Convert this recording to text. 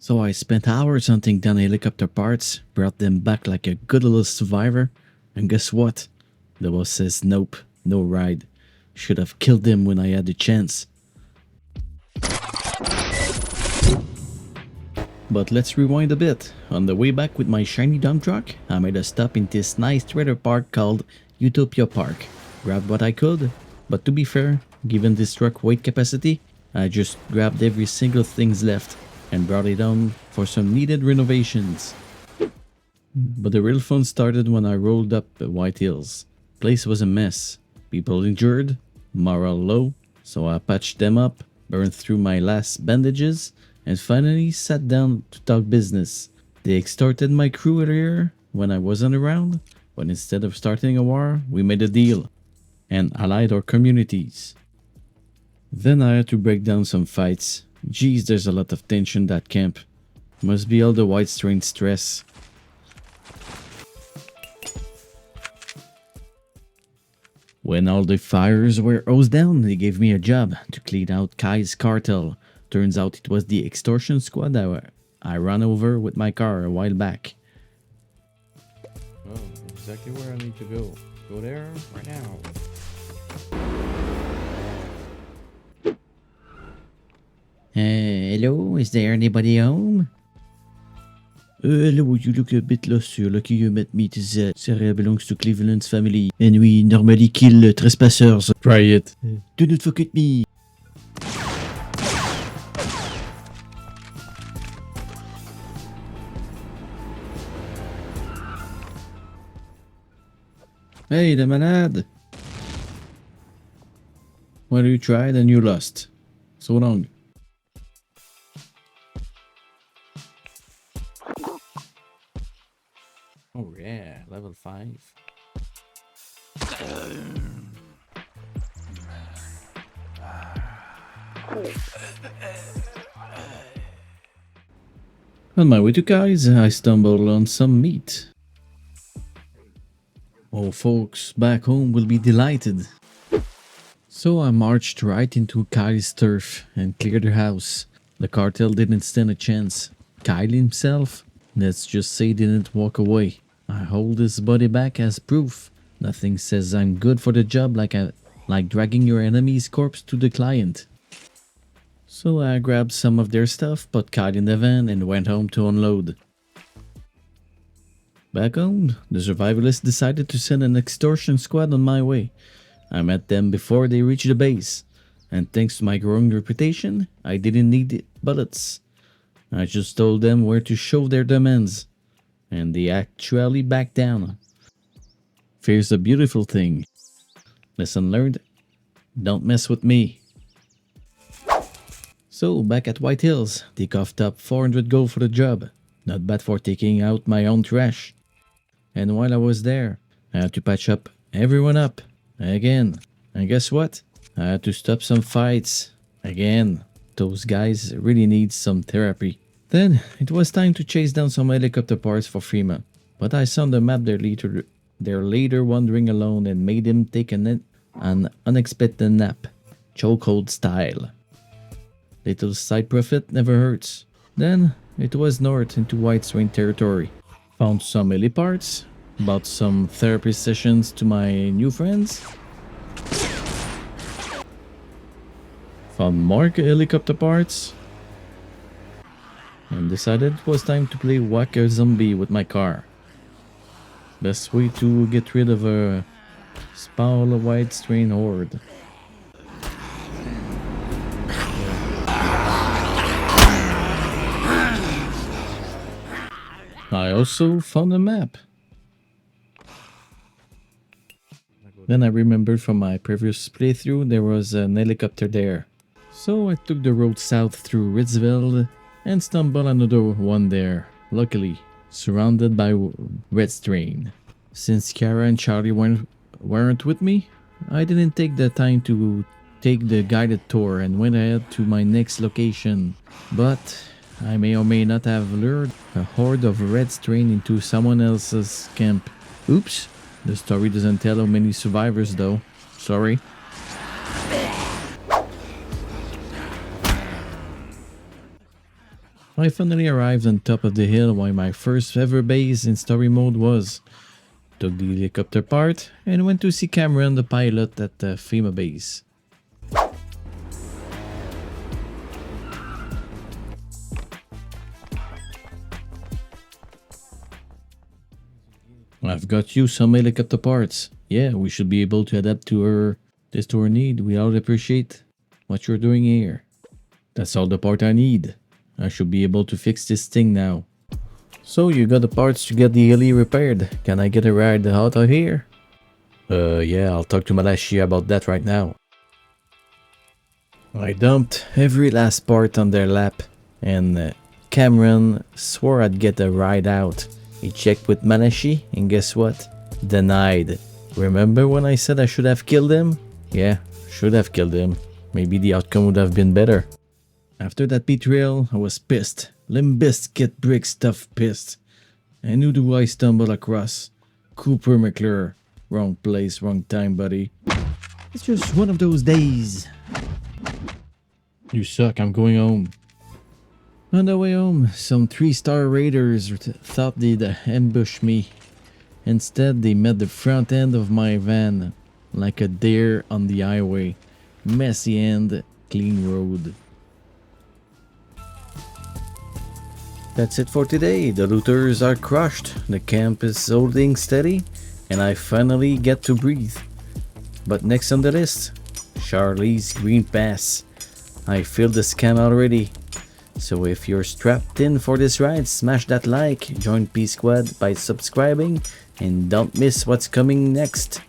So I spent hours hunting down helicopter parts, brought them back like a good little survivor, and guess what? The boss says nope, no ride. Should have killed them when I had the chance. But let's rewind a bit. On the way back with my shiny dump truck, I made a stop in this nice trailer park called Utopia Park. Grabbed what I could, but to be fair, given this truck weight capacity, I just grabbed every single thing's left and brought it on for some needed renovations. But the real fun started when I rolled up at White Hills. Place was a mess. People injured, morale low, so I patched them up, burned through my last bandages, and finally sat down to talk business. They extorted my crew earlier when I wasn't around, but instead of starting a war, we made a deal and allied our communities. Then I had to break down some fights. Geez, there's a lot of tension at camp. Must be all the white strain stress. When all the fires were hosed down, they gave me a job to clean out Kai's cartel. Turns out it was the extortion squad that I ran over with my car a while back. Oh, exactly where I need to go. Go there right now. Hello, is there anybody home? Hello, you look a bit lost. You're lucky you met me. Sarah belongs to Cleveland's family, and we normally kill trespassers. Try it. Do not fuck with me. Hey, the malade. Well, you tried and you lost. So long. Oh yeah, level 5. On my way to Kai's, I stumbled on some meat. Oh, folks back home will be delighted. So I marched right into Kai's turf and cleared the house. The cartel didn't stand a chance. Kyle himself, let's just say, didn't walk away. I hold his body back as proof. Nothing says I'm good for the job like dragging your enemy's corpse to the client. So I grabbed some of their stuff, put Kyle in the van, and went home to unload. Back home, the Survivalist decided to send an extortion squad on my way. I met them before they reached the base, and thanks to my growing reputation, I didn't need bullets. I just told them where to show their demands, and they actually backed down. Fear's a beautiful thing. Lesson learned, don't mess with me. So back at White Hills, they coughed up 400 gold for the job. Not bad for taking out my own trash. And while I was there, I had to patch up everyone up again. And guess what? I had to stop some fights again. Those guys really need some therapy. Then it was time to chase down some helicopter parts for FEMA. But I saw on the map their leader wandering alone and made him take an unexpected nap, chokehold style. Little side profit never hurts. Then it was north into White Strain territory. Found some heli parts, bought some therapy sessions to my new friends. Found more helicopter parts. And decided it was time to play Whack a Zombie with my car. Best way to get rid of a small White Strain horde. I also found a map. Then I remembered from my previous playthrough there was an helicopter there. So I took the road south through Ritzville and stumbled on another one there, luckily surrounded by red strain. Since Kara and Charlie weren't with me, I didn't take the time to take the guided tour and went ahead to my next location. But I may or may not have lured a horde of red strain into someone else's camp. Oops, the story doesn't tell how many survivors though. Sorry. I finally arrived on top of the hill where my first ever base in story mode was. Took the helicopter part and went to see Cameron the pilot at the FEMA base. I've got you some helicopter parts. Yeah, we should be able to adapt to our need. We all appreciate what you're doing here. That's all the part I need. I should be able to fix this thing now. So you got the parts to get the heli repaired. Can I get a ride out of here? Yeah, I'll talk to Malachi about that right now. I dumped every last part on their lap, and Cameron swore I'd get a ride out. He checked with Malachi, and guess what? Denied. Remember when I said I should have killed him? Yeah, should have killed him. Maybe the outcome would have been better. After that betrayal, I was pissed. Limp Bizkit brick stuff pissed. And who do I stumble across? Cooper McClure. Wrong place, wrong time, buddy. It's just one of those days. You suck, I'm going home. On the way home, some 3-star raiders thought they'd ambush me. Instead, they met the front end of my van, like a deer on the highway. Messy and clean road. That's it for today. The looters are crushed, the camp is holding steady, and I finally get to breathe. But next on the list, Charlie's Green Pass. I feel the scam already. So if you're strapped in for this ride, smash that like, join P Squad by subscribing, and don't miss what's coming next.